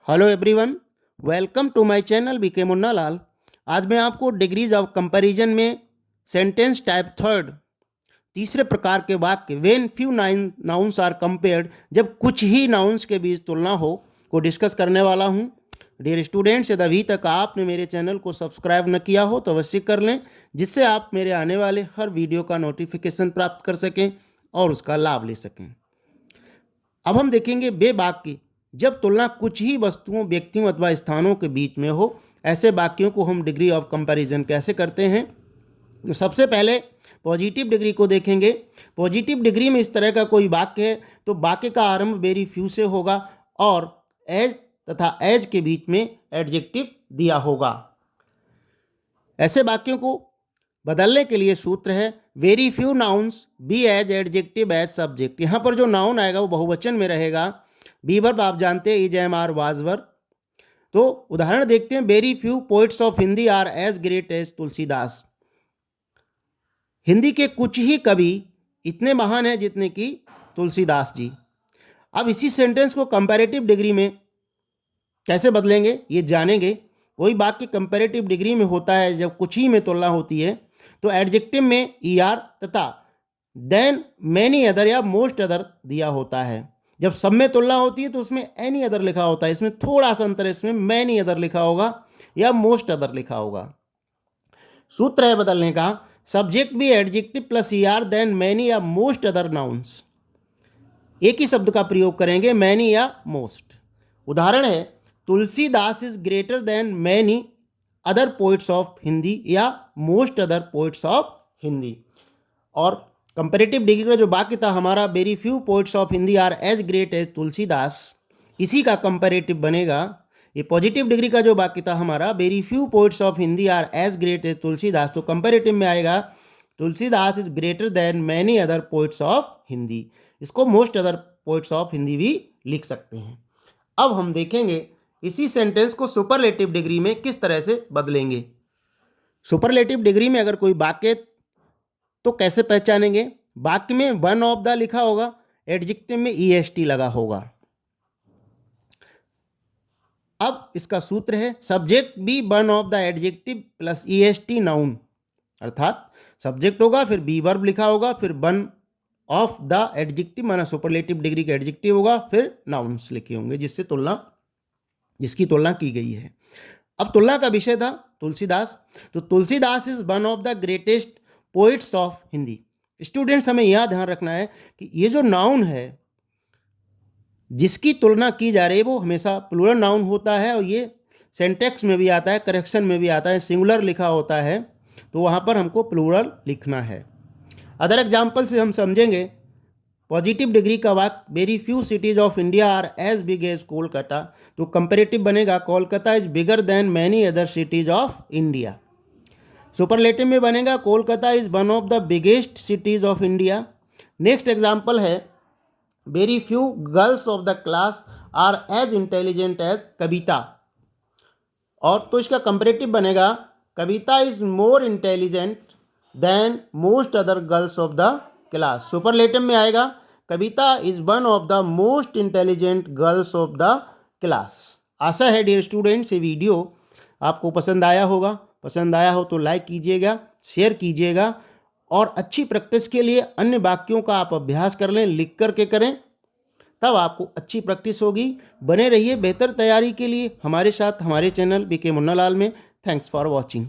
Hello everyone, welcome to my channel B K Munna Lal. आज मैं आपको डिग्रीज ऑफ कंपैरिजन में सेंटेंस टाइप थर्ड तीसरे प्रकार के वाक्य when few nouns are compared, जब कुछ ही नाउन्स के बीच तुलना हो, को डिस्कस करने वाला हूँ। डियर स्टूडेंट्स, यदि अभी तक आपने मेरे चैनल को सब्सक्राइब न किया हो तो अवश्य कर लें, जिससे आप मेरे आने वाले हर वीडियो का नोटिफिकेशन प्राप्त कर सकें और उसका लाभ ले सकें। अब हम देखेंगे वे वाक्य जब तुलना कुछ ही वस्तुओं, व्यक्तियों अथवा स्थानों के बीच में हो। ऐसे वाक्यों को हम डिग्री ऑफ कंपैरिजन कैसे करते हैं। तो सबसे पहले पॉजिटिव डिग्री को देखेंगे। पॉजिटिव डिग्री में इस तरह का कोई वाक्य है तो वाक्य का आरंभ वेरी फ्यू से होगा और एज तथा एज के बीच में एडजेक्टिव दिया होगा। ऐसे वाक्यों को बदलने के लिए सूत्र है very few nouns be as adjective as subject. यहाँ पर जो नाउन आएगा वो बहुवचन में रहेगा। बी वर्ब आप जानते हैं is, am, are, was verb. तो उदाहरण देखते हैं। Very few poets of Hindi are as great as Tulsidas. Hindi के कुछ ही कवि इतने महान हैं जितने कि तुलसीदास जी। अब इसी सेंटेंस को कंपैरेटिव डिग्री में कैसे बदलेंगे ये जानेंगे। कोई वाक्य कंपैरेटिव डिग्री में होता है जब कुछ ही में तुलना होती है तो एडजेक्टिव में ई आर तथा देन मैनी अदर या मोस्ट अदर दिया होता है। जब सब में तुलना होती है तो उसमें एनी अदर लिखा होता है। इसमें थोड़ा सा अंतर है, इसमें मैनी अदर लिखा होगा या मोस्ट अदर लिखा होगा। सूत्र है बदलने का सब्जेक्ट भी adjective plus E R then many या मोस्ट अदर नाउन्स। एक ही शब्द का प्रयोग करेंगे, मैनी या मोस्ट। उदाहरण है Tulsidas is greater than many other poets of Hindi या most other poets of Hindi. और कंपैरेटिव डिग्री का जो वाक्य था हमारा very few poets of Hindi are as great as Tulsidas, इसी का कंपैरेटिव बनेगा। ये पॉजिटिव डिग्री का जो वाक्य था हमारा very few poets of Hindi are as great as Tulsidas, तो कंपैरेटिव में आएगा Tulsidas is greater than many other poets of Hindi. इसको most other poets of Hindi भी लिख सकते हैं। अब हम देखेंगे इसी सेंटेंस को सुपरलेटिव डिग्री में किस तरह से बदलेंगे। सुपरलेटिव डिग्री में अगर कोई वाक्य तो कैसे पहचानेंगे। वाक्य में वन ऑफ द लिखा होगा, एडजेक्टिव में ईएसटी लगा होगा। अब इसका सूत्र है subject be one of the adjective plus EST noun, अर्थात सब्जेक्ट होगा फिर बी वर्ब लिखा होगा फिर वन ऑफ द एडजेक्टिव माना सुपरलेटिव डिग्री का एडजेक्टिव होगा फिर नाउन्स लिखे होंगे जिसकी तुलना की गई है। अब तुलना का विषय था तुलसीदास, तो Tulsidas is one of the greatest poets of Hindi. Students, हमें यह ध्यान रखना है कि ये जो नाउन है जिसकी तुलना की जा रही है वो हमेशा प्लूरल नाउन होता है और ये सेंटेक्स में भी आता है, करेक्शन में भी आता है। सिंगुलर लिखा होता है तो वहाँ पर हमको प्लूरल लिखना है। अदर एग्जाम्पल से हम समझेंगे। पॉजिटिव डिग्री का वाक्य very few cities of India are as big as Kolkata, तो कंपैरेटिव बनेगा Kolkata is bigger than many other cities of India. Superlative में बनेगा Kolkata is one of the biggest cities of India. Next example है very few girls of the class are as intelligent as Kavita, और तो इसका comparative बनेगा Kavita is more intelligent than most other girls of the class. Superlative में आएगा Kavita is one of the most intelligent girls of the class. आशा है dear students ये video आपको पसंद आया होगा। पसंद आया हो तो लाइक कीजिएगा, शेयर कीजिएगा और अच्छी प्रैक्टिस के लिए अन्य वाक्यों का आप अभ्यास कर लें, लिख करके करें, तब आपको अच्छी प्रैक्टिस होगी। बने रहिए बेहतर तैयारी के लिए हमारे साथ, हमारे चैनल बीके मुन्ना लाल में। Thanks for watching.